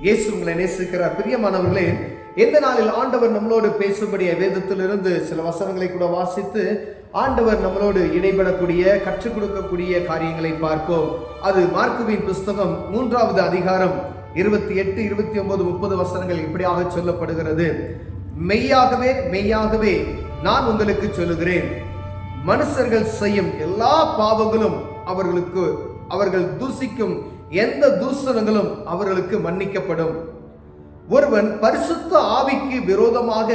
இயேசு உங்களை நேசிக்கிறார். பிரியமானவர்களே, இந்த நாளில் ஆண்டவர் நம்மளோடு பேசும்படிய வேதத்திலிருந்து சில வசனங்களை கூட வாசித்து ஆண்டவர் நம்மளோடு இடைபடக்கூடிய கற்றுக் கொடுக்கக்கூடிய காரியங்களை பார்ப்போம். அது மார்க்குவின் புஸ்தகம் 3வது அதிகாரம் 28, 29, 30 வசனங்கள் இப்படியாக சொல்லப்படுகிறது. மெய்யாகவே மெய்யாகவே நான் உங்களுக்கு சொல்லுகிறேன், மனுஷர்கள் செய்யும் எல்லா பாவங்களும் அவர்கள் தூசிக்கும் எந்த தூஷணங்களும் அவர்களுக்கு மன்னிக்கப்படும். ஒருவன் பரிசுத்த ஆவிக்கு விரோதமாக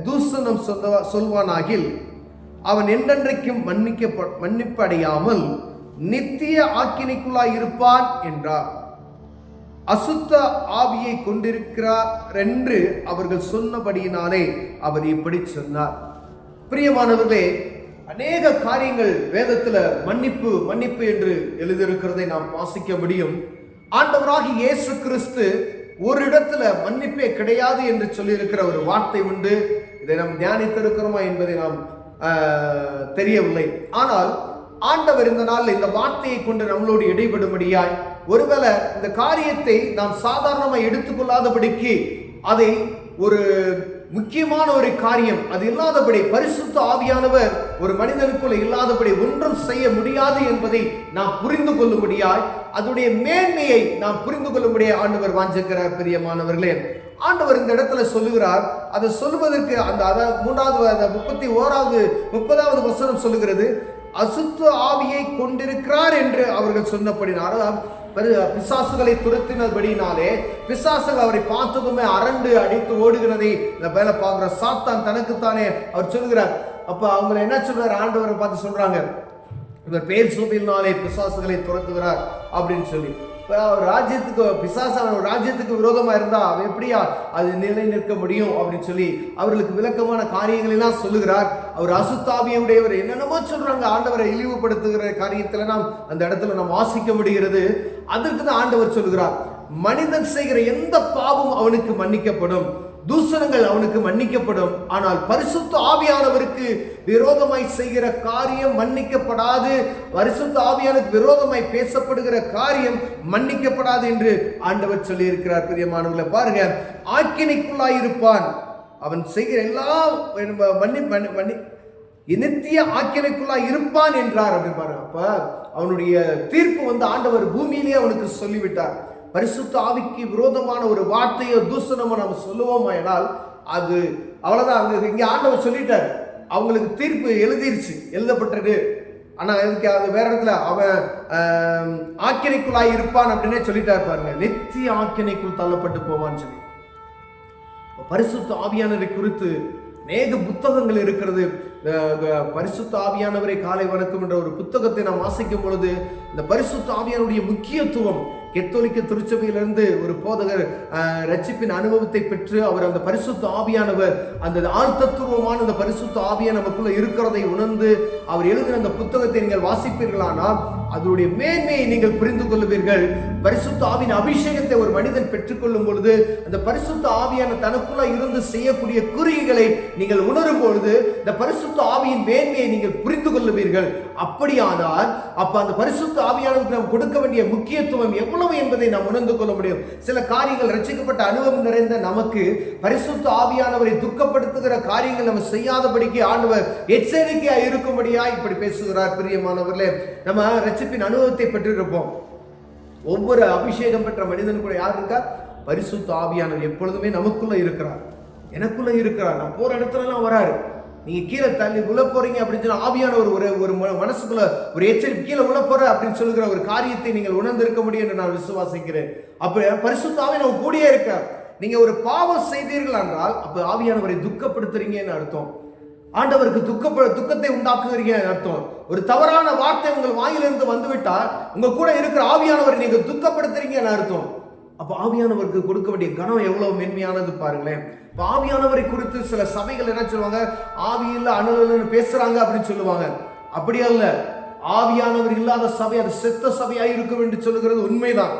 தூஷணம் சொல்வானாகில் அவன் என்றென்றைக்கும் மன்னிப்படையாமல் நித்திய ஆக்கினைக்குள்ளாய் இருப்பான் என்றார். அசுத்த ஆவியை கொண்டிருக்கிறார் என்று அவர்கள் சொன்னபடியினாலே அவர் இப்படி சொன்னார். பிரியமானவர்களே, அநேக காரியங்கள் வேதத்துல மன்னிப்பு மன்னிப்பு என்று எழுதியிருக்கிறதை நாம் வாசிக்க முடியும். ஆண்டவராகிய இயேசு கிறிஸ்து ஒரு இடத்துல மன்னிப்பே கிடையாது என்று சொல்லியிருக்கிற ஒரு வார்த்தை உண்டு. இதை நாம் தியானித்திருக்கிறோமா என்பதை நாம் தெரியவில்லை. ஆனால் ஆண்டவர் இந்த நாளில் இந்த வார்த்தையை கொண்டு நம்மளோடு இடைபடும்படியாய், ஒருவேளை இந்த காரியத்தை நாம் சாதாரணமாக எடுத்துக்கொள்ளாதபடிக்கு அதை ஒரு முக்கியமான ஒரு காரியம் அது இல்லாதபடி, பரிசுத்த ஆவியானவர் ஒரு மனிதனுக்குள்ள இல்லாதபடி ஒன்றும் செய்ய முடியாது என்பதை நாம் புரிந்து கொள்ளும்படியாய், அதனுடைய மேன்மையை நாம் புரிந்து கொள்ளும்படியாய் ஆண்டவர் வாஞ்சிக்கிறார். பிரியமானவர்களே, ஆண்டவர் இந்த இடத்துல சொல்லுகிறார். அதை சொல்லுவதற்கு அந்த 30வது வசனம் சொல்லுகிறது, அசுத்த ஆவியை கொண்டிருக்கிறார் என்று அவர்கள் சொன்னபடினார். பிசாசுகளை துரத்தினபடினாலே பிசாசுகள் அவரை பார்த்ததுமே அரண்டு அடித்து ஓடுகிறதை இந்த வேலை பார்க்கிற சாத்தான் தனக்குத்தானே அவர் சொல்கிறார். அப்ப அவங்களை என்ன சொல்றாரு, ஆண்டவரை பார்த்து சொல்றாங்க, இவர் பேர் சொல்லினாலே பிசாசுகளை துரத்துகிறார் அப்படின்னு சொல்லி. ராஜ்யத்துக்கு ராஜ்யத்துக்கு விரோதமா இருந்தா அவன் எப்படியா அது நிலை நிற்க முடியும் அப்படின்னு சொல்லி அவர்களுக்கு விளக்கமான காரியங்கள் எல்லாம் சொல்லுகிறார். அவர் அசுத்தாவியுடையவர் என்னென்னமோ சொல்றாங்க. ஆண்டவரை இழிவுபடுத்துகிற காரியத்துல நாம் அந்த இடத்துல நாம் வாசிக்க முடிகிறது. அதற்கு தான் ஆண்டவர் சொல்லுகிறார், மனிதன் செய்கிற எந்த பாவம் அவனுக்கு மன்னிக்கப்படும், தூஷணங்கள் அவனுக்கு மன்னிக்கப்படும். ஆனால் பரிசுத்த ஆவியானவருக்கு விரோதமாய் செய்கிற காரியம் மன்னிக்கப்படாது. பரிசுத்த ஆவியானுக்கு விரோதமாய் பேசப்படுகிற காரியம் மன்னிக்கப்படாது என்று ஆண்டவர் சொல்லி இருக்கிறார். பிரியமானவர்களே, பாருங்க, ஆக்கினைக்குள்ளாய் இருப்பான் அவன் செய்கிற எல்லாம் நித்திய ஆக்கினைக்குள்ளாய் இருப்பான் என்றார் அப்படின்னு பாருங்க. அப்ப அவனுடைய தீர்ப்பு ஆண்டவர் பூமியிலே அவனுக்கு சொல்லிவிட்டார். பரிசுத்த ஆவிக்கு விரோதமான ஒரு வார்த்தையோ தூஷணமோ நம்ம சொல்லுவோமா என்றால் அது அவ்வளவுதான். இங்க ஆண்டவர் சொல்லிட்டார், அவங்களுக்கு தீர்ப்பு எழுதப்பட்டது. ஆனா இதுக்கு அது வேற இடத்துல அவன் ஆக்கினைக்குள்ளாய் இருப்பான் அப்படின்னே சொல்லிட்டார். பாருங்க, நித்திய ஆக்கினைக்குள் தள்ளப்பட்டு போவான்னு சொல்லி. பரிசுத்த ஆவியானவரை குறித்து அநேக புத்தகங்கள் இருக்கிறது. பரிசுத்த ஆவியானவரை காலை வணக்கம் என்ற ஒரு புத்தகத்தை நாம் வாசிக்கும் பொழுது இந்த பரிசுத்த ஆவியானுடைய முக்கியத்துவம், கத்தோலிக்க திருச்சபையிலிருந்து ஒரு போதகர் ரட்சிப்பின் அனுபவத்தை பெற்று அவர் அந்த பரிசுத்த ஆவியானவர் அந்த ஆழ்த்தத்துவமான அந்த பரிசுத்த ஆவியா நமக்குள்ள இருக்கிறதை உணர்ந்து அவர் எழுதின அந்த புத்தகத்தை நீங்கள் வாசிப்பீர்களானால் அதனுடைய மேன்மையை நீங்கள் புரிந்து கொள்வீர்கள். பரிசுத்த ஆவியின் அபிஷேகத்தை ஒரு மனிதன் பெற்றுக்கொள்ளும் பொழுது அந்த பரிசுத்த ஆவியான தனக்குள்ள இருந்து செய்யக்கூடிய குறிகளை நீங்கள் உணரும் பொழுது இந்த பரிசுத்த ஆவியின் மேன்மையை நீங்கள் புரிந்து கொள்ளுவீர்கள். அப்படியானால் அப்ப அந்த பரிசுத்த ஆவியானவருக்கு நாம் கொடுக்க வேண்டிய முக்கியத்துவம் எவ்வளவு என்பதை நாம் உணர்ந்து கொள்ள முடியும். சில காரியங்கள் ரட்சிக்கப்பட்ட அனுபவம் நிறைந்த நமக்கு பரிசுத்த ஆவியானவரை துக்கப்படுத்துகிற காரியங்கள் நம்ம செய்யாதபடிக்கு ஆண்டவர் எச்சரிக்கையா இருக்கும்படியா இப்படி பேசுகிறார். பிரியமானவர்களே, நம்ம ரட்சிப்பின் அனுபவத்தை பெற்றிருப்போம். ஒவ்வொரு அபிஷேகம் பெற்ற மனிதன் கூட யார் இருக்கா? பரிசுத்த ஆவியானவர் எப்பொழுதுமே நமக்குள்ள இருக்கிறார், எனக்குள்ள இருக்கிறார். நான் போற இடத்துல எல்லாம் வராரு. நீங்க கீழே தள்ளி உள்ள போறீங்க அப்படின்னு சொன்னா ஆவியானவர் ஒரு மனசுக்குள்ள ஒரு எச்சரிக்கை, கீழே உள்ள போற அப்படின்னு சொல்லுகிற ஒரு காரியத்தை நீங்கள் உணர்ந்திருக்க முடியும் என்று நான் விசுவாசிக்கிறேன். அப்ப பரிசுத்த ஆவியானவர் கூடியே இருக்கார். நீங்க ஒரு பாவம் செய்தீர்கள் என்றால் அப்ப ஆவியானவரை துக்கப்படுத்துறீங்கன்னு அர்த்தம். ஆண்டவருக்கு துக்கத்தை உண்டாக்குறீங்க அர்த்தம். ஒரு தவறான வார்த்தை உங்கள் வாயிலிருந்து வந்துவிட்டால் உங்க கூட இருக்கிற ஆவியானவரை நீங்க துக்கப்படுத்துறீங்கன்னு அர்த்தம். அப்ப ஆவியானவருக்கு கொடுக்க வேண்டிய கனம் எவ்வளவு மென்மையானது பாருங்களேன். ஆவியானவரை குறித்து சில சபைகள் என்ன சொல்லுவாங்க, ஆவியில் அணுன்னு பேசுறாங்க அப்படின்னு சொல்லுவாங்க. அப்படி அல்ல, ஆவியானவர் இல்லாத சபை அது செத்த சபையாக இருக்கும் என்று சொல்லுகிறது உண்மைதான்.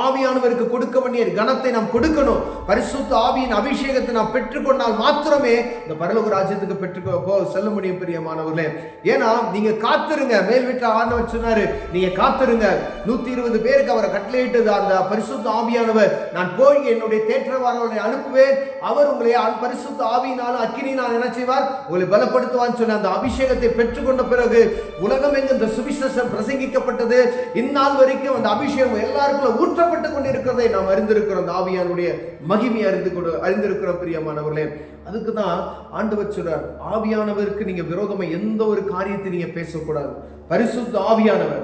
ஆவியானவருக்கு கொடுக்க வேண்டிய கனத்தை நாம் கொடுக்கணும். பரிசுத்த ஆவியின் அபிஷேகத்தை நாம் பெற்றுக்கொண்டால் மாத்திரமே இந்த பரலோக ராஜ்யத்துக்கு செல்ல முடியும் பிரியமானவர்களே. ஏன்னா நீங்க காத்திருங்க. மேல் வீட்டில் ஆண்டவர் சொன்னாரு, நீங்க காத்திருங்க. 120 பேருக்கு அவரை கட்டளையிட்டது அந்த பரிசுத்த ஆவியானவர், நான் போய் என்னுடைய தேற்றவாரர்களை அனுப்புவேன், அவர் உங்களை பரிசுத்த ஆவியினாலும் அக்கினியினால் என்ன செய்வார், உங்களை பலப்படுத்துவான்னு சொன்ன அந்த அபிஷேகத்தை பெற்றுக்கொண்ட பிறகு உலகம் எங்கு இந்த சுவிசேஷம் பிரசங்கிக்கப்பட்டது. இந்நாள் வரைக்கும் அந்த அபிஷேகம் எல்லாருக்குள்ள ஊற்றப்பட்டு கொண்டிருக்கிறதை நாம் அறிந்திருக்கிறோம். அந்த ஆவியானுடைய மகிமை அறிந்திருக்கிறோம் பிரியமானவர்களே. அதுக்கு தான் ஆண்டவர் சொல்றார், ஆவியானவருக்கு நீங்க விரோதமா எந்த ஒரு காரியத்தை நீங்க பேசக்கூடாது. பரிசுத்த ஆவியானவர்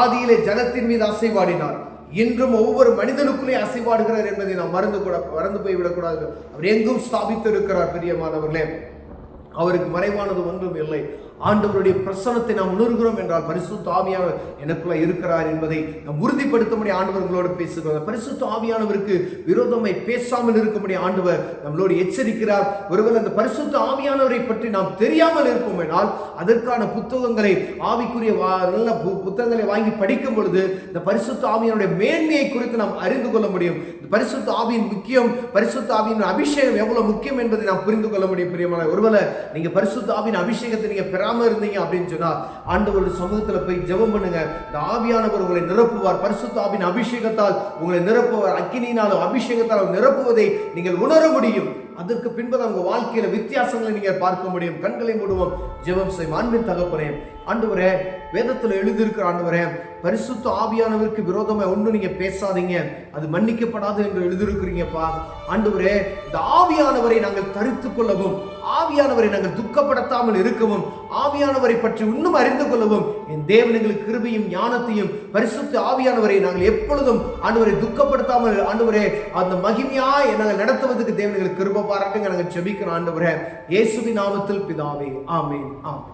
ஆதியிலே ஜலத்தின் மீது அசைவாடினார், இன்றும் ஒவ்வொரு மனிதனுக்குள்ளே அசைவாடுகிறார் என்பதை நாம் மறந்து போய்விடக்கூடாது. அவர் எங்கும் ஸ்தாபித்து இருக்கிறார் பிரியமானவர்களே. அவருக்கு மறைவானது ஒன்றும் இல்லை. ஆண்டவருடைய பிரசன்னத்தை நாம் உணர்கிறோம் என்றால் பரிசுத்த ஆவியானவர் எனக்குள்ள இருக்கிறார் என்பதை நாம் உறுதிப்படுத்தும்படி ஆண்டவர் உங்களோடு பேசுகிறார். பரிசுத்த ஆவியானவருக்கு விரோதமாய் பேசாமல் இருக்கும்படி ஆண்டவர் நம்மளோடு எச்சரிக்கிறார். ஒருவேளை அந்த பரிசுத்த ஆவியானவரை பற்றி நாம் தெரியாமல் இருப்போம் என்றால் அதற்கான புத்தகங்களை, ஆவிக்குரிய நல்ல புத்தகங்களை வாங்கி படிக்கும் பொழுது இந்த பரிசுத்த ஆவியானுடைய மேன்மையை குறித்து நாம் அறிந்து கொள்ள முடியும். பரிசுத்த ஆவியின் முக்கியம், பரிசுத்த ஆவியின் அபிஷேகம் எவ்வளவு முக்கியம் என்பதை நாம் புரிந்து கொள்ள முடியும் பிரியமான. ஒருவேளை நீங்க பரிசுத்த ஆவியின் அபிஷேகத்தை நீங்க பெறாம இருந்தீங்க அப்படின்னு சொன்னா ஆண்டவருடைய சமூகத்துல போய் ஜெபம் பண்ணுங்க. இந்த ஆவியானவர் உங்களை நிரப்புவார். பரிசுத்த ஆவியின் அபிஷேகத்தால் உங்களை நிரப்புவார். அக்கினியினாலும் அபிஷேகத்தால் நிரப்புவதை நீங்கள் உணர முடியும். அதற்கு பின்பு உங்க வாழ்க்கையில வித்தியாசங்களை நீங்க பார்க்க முடியும். கண்களை மூடுவோம், ஜெபம் செய்வோம். அன்பின் தகப்பனே, ஆண்டவரே, வேதத்தில் எழுதியிருக்கிற ஆண்டவரே, பரிசுத்த ஆவியானவருக்கு விரோதமா ஒன்று நீங்க பேசாதீங்க, அது மன்னிக்கப்படாது என்று எழுதியிருக்கிறீங்கப்பா. ஆண்டவரே, இந்த ஆவியானவரை நாங்கள் தரித்துக் கொள்ளவும், ஆவியானவரை நாங்கள் துக்கப்படுத்தாமல் இருக்கவும், ஆவியானவரை பற்றி இன்னும் அறிந்து கொள்ளவும் என் தேவன் எங்களுக்கு கிருபையும் ஞானத்தையும், பரிசுத்த ஆவியானவரை நாங்கள் எப்பொழுதும் ஆண்டவரை துக்கப்படுத்தாமல் ஆண்டவரே அந்த மகிமையா நாங்கள் நடத்துவதற்கு தேவன் எங்களுக்கு கிருபை பாராட்டுங்க. நாங்கள் ஜெபிக்கிறோம் ஆண்டவரே, இயேசுவின் நாமத்தில் பிதாவே, ஆமென், ஆமென்.